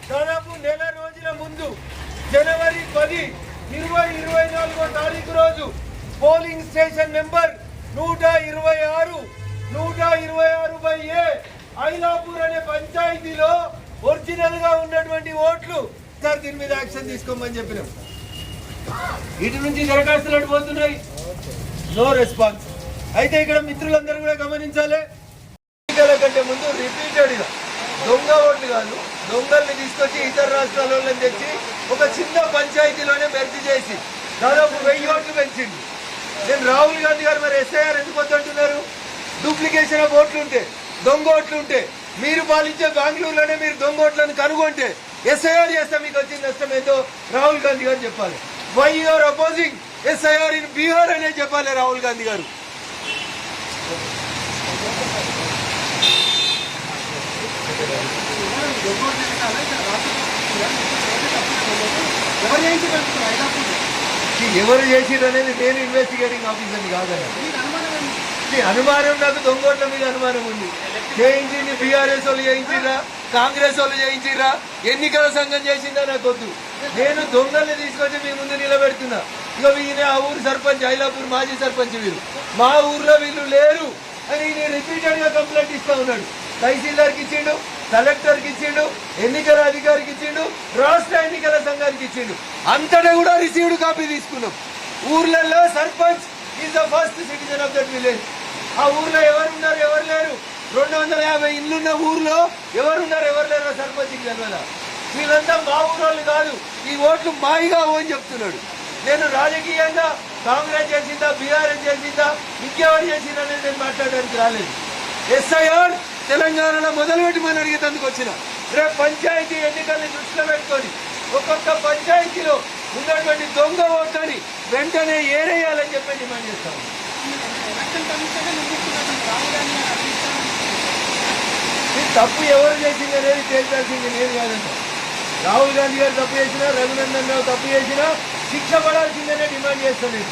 దాదాపు నెల రోజుల ముందు జనవరి 10, 2024 తారీఖు రోజు polling station number 126/A Ailapur అనే పంచాయతీలో ఒరిజినల్ గా ఉన్నటువంటి ఓట్లు సార్ దీని మీద యాక్షన్ తీసుకోమని చెప్పినాం. ఇటు నుంచి దరఖాస్తులు పోతున్నాయి, నో రెస్పాన్స్. అయితే ఇక్కడ మిత్రులందరూ కూడా గమనించాలి, ఎన్నికల కంటే ముందు రిపీటెడ్ గా దొంగ ఓట్లు కాదు, దొంగల్ని తీసుకొచ్చి ఇతర రాష్ట్రాల వాళ్ళని తెచ్చి ఒక చిన్న పంచాయతీలోనే మెర్జీ చేసి దాదాపు 1000 ఓట్లు పెంచింది. నేను రాహుల్ గాంధీ గారు మరి ఎస్ఐఆర్ ఎందుకు వద్దంటున్నారు? డూప్లికేషన్ ఆఫ్ ఓట్లు ఉంటే, దొంగ ఓట్లు ఉంటే, మీరు పాలించే బెంగళూరులోనే మీరు దొంగ ఓట్లను కనుగొంటే ఎస్ఐఆర్ చేస్తే మీకు వచ్చిన నష్టం ఏందో రాహుల్ గాంధీ గారు చెప్పాలి. Why you're opposing SIR in Bihar అనే చెప్పాలి రాహుల్ గాంధీ గారు. ఎవరు చేసిరు అనేది నేను ఇన్వెస్టిగేటింగ్ ఆఫీసర్ని కాదన్నా. అనుమానం, నాకు దొంగోట్ల మీద అనుమానం ఉంది. చేయించింది బీఆర్ఎస్ వాళ్ళు చేయించిరా, కాంగ్రెస్ వాళ్ళు చేయించిరా, ఎన్నికల సంఘం చేసిందా నాకు వద్దు. నేను దొంగల్ని తీసుకొచ్చి మీ ముందు నిలబెడుతున్నా. ఇక ఈయన ఆ ఊరు సర్పంచ్, ఐలాపూర్ మాజీ సర్పంచ్, వీరు మా ఊర్లో వీళ్ళు లేరు అని ఈయన రిపీటెడ్ గా కంప్లైంట్ ఇస్తా ఉన్నాడు. తహసీల్దార్కి ఇచ్చిండు, కలెక్టర్కి ఇచ్చిండు, ఎన్నికల అధికారికి ఇచ్చిండు, రాష్ట్ర ఎన్నికల సంఘానికి ఇచ్చిండు. అంతటా కూడా రిసీవ్డ్ కాపీ తీసుకున్నాం. ఊర్లలో sarpanch is the first citizen of that village. ఆ ఊర్లో ఎవరున్నారు ఎవరు లేరు, 250 ఇల్లున్న ఊర్లో ఎవరున్నారు ఎవరు లేరు సర్పంచ్కి తెలియదా? వీళ్ళంతా మా ఊరోళ్ళు కాదు, ఈ ఓట్లు మాయిగా అని చెప్తున్నాడు. నేను రాజకీయంగా కాంగ్రెస్ చేసిందా, బీఆర్ఎస్ చేసిందా, ఇంకెవరు చేసిందా అనేది నేను మాట్లాడడానికి రాలేదు. ఎస్ఐఆర్ తెలంగాణలో మొదలుపెట్టమని అడిగేందుకు వచ్చిన. రేపు పంచాయతీ ఎన్నికల్ని దృష్టిలో పెట్టుకొని ఒక్కొక్క పంచాయతీలో ఉన్నటువంటి దొంగ ఓట్లని వెంటనే ఏరేయాలని చెప్పి డిమాండ్ చేస్తాను. తప్పు ఎవరు చేసింది అనేది తేల్చాల్సింది నేను కాదంట. రాహుల్ గాంధీ గారు తప్పు చేసినా, రఘునందన్ రావు తప్పు చేసినా శిక్ష పడాల్సిందనే డిమాండ్ చేస్తలేదు.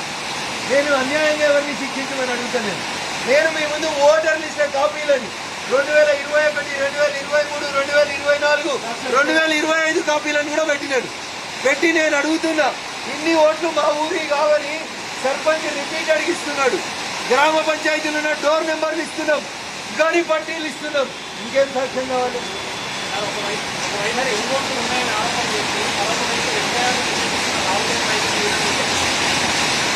నేను అన్యాయంగా ఎవరిని శిక్షించమని అడుగుతలేను. నేను మీ ముందు ఓటర్ లిస్ట్ కాపీలని 2021, 2023, 2024, 2025 కాపీలను కూడా పెట్టి నేను అడుగుతున్నా, ఇన్ని ఓట్లు మా ఊరి కావని సర్పంచ్ రిపీటెడ్ ఇస్తున్నాడు. గ్రామ పంచాయతీలు ఉన్న డోర్ నెంబర్లు ఇస్తున్నాం, గడి పట్టీలు ఇస్తున్నాం. ఇంకేం సాక్ష్యం కావాలి?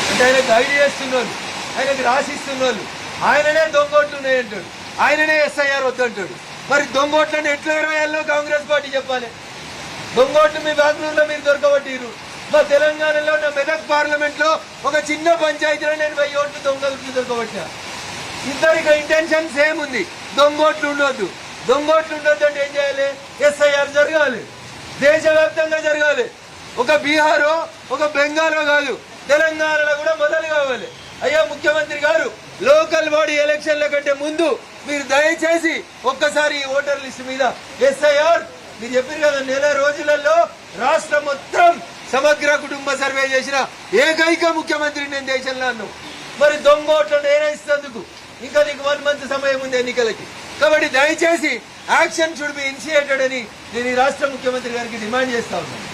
అంటే ఆయన గైడ్ చేస్తున్నారు, ఆయనకు రాసిస్తున్నారు, ఆయననే దొంగోట్లు ఉన్నాయంటాడు, ఆయననే ఎస్ఐఆర్ వద్దంటాడు. మరి దొంగోట్లని ఎట్లా ఎరవేయాలో కాంగ్రెస్ పార్టీ చెప్పాలి. దొంగోట్లు మీ బెంగళూరులో మీరు దొరకబట్టిరు, మా తెలంగాణలో నా మెదక్ పార్లమెంట్ లో ఒక చిన్న పంచాయతీలో నేను 1000 ఓట్లు దొంగలు దొరకబట్టిన. ఇద్దరికి ఇంటెన్షన్ సేమ్ ఉంది, దొంగోట్లు ఉండొద్దు. దొంగోట్లు ఉండొద్దు అంటే ఏం చేయాలి? ఎస్ఐఆర్ జరగాలి, దేశవ్యాప్తంగా జరగాలి. ఒక బీహారో ఒక బెంగాలో కాదు, తెలంగాణలో కూడా మొదలు కావాలి. అయ్యా ముఖ్యమంత్రి గారు, లోకల్ బాడీ ఎలక్షన్ల కంటే ముందు మీరు దయచేసి ఒక్కసారి ఈ ఓటర్ లిస్ట్ మీద ఎస్ఐఆర్ మీరు చెప్పారు కదా, నెల రోజులలో రాష్ట్రం మొత్తం సమగ్ర కుటుంబ సర్వే చేసిన ఏకైక ముఖ్యమంత్రి నేను దేశంలో అన్నావు. మరి దొంగ ఓట్లను నిర్ణయిస్తేందుకు ఇంకా నీకు 1 month సమయం ఉంది ఎన్నికలకి. కాబట్టి దయచేసి యాక్షన్ షుడ్ బి ఇనిషియేటెడ్ అని నేను ఈ రాష్ట్ర ముఖ్యమంత్రి గారికి డిమాండ్ చేస్తా ఉన్నాను.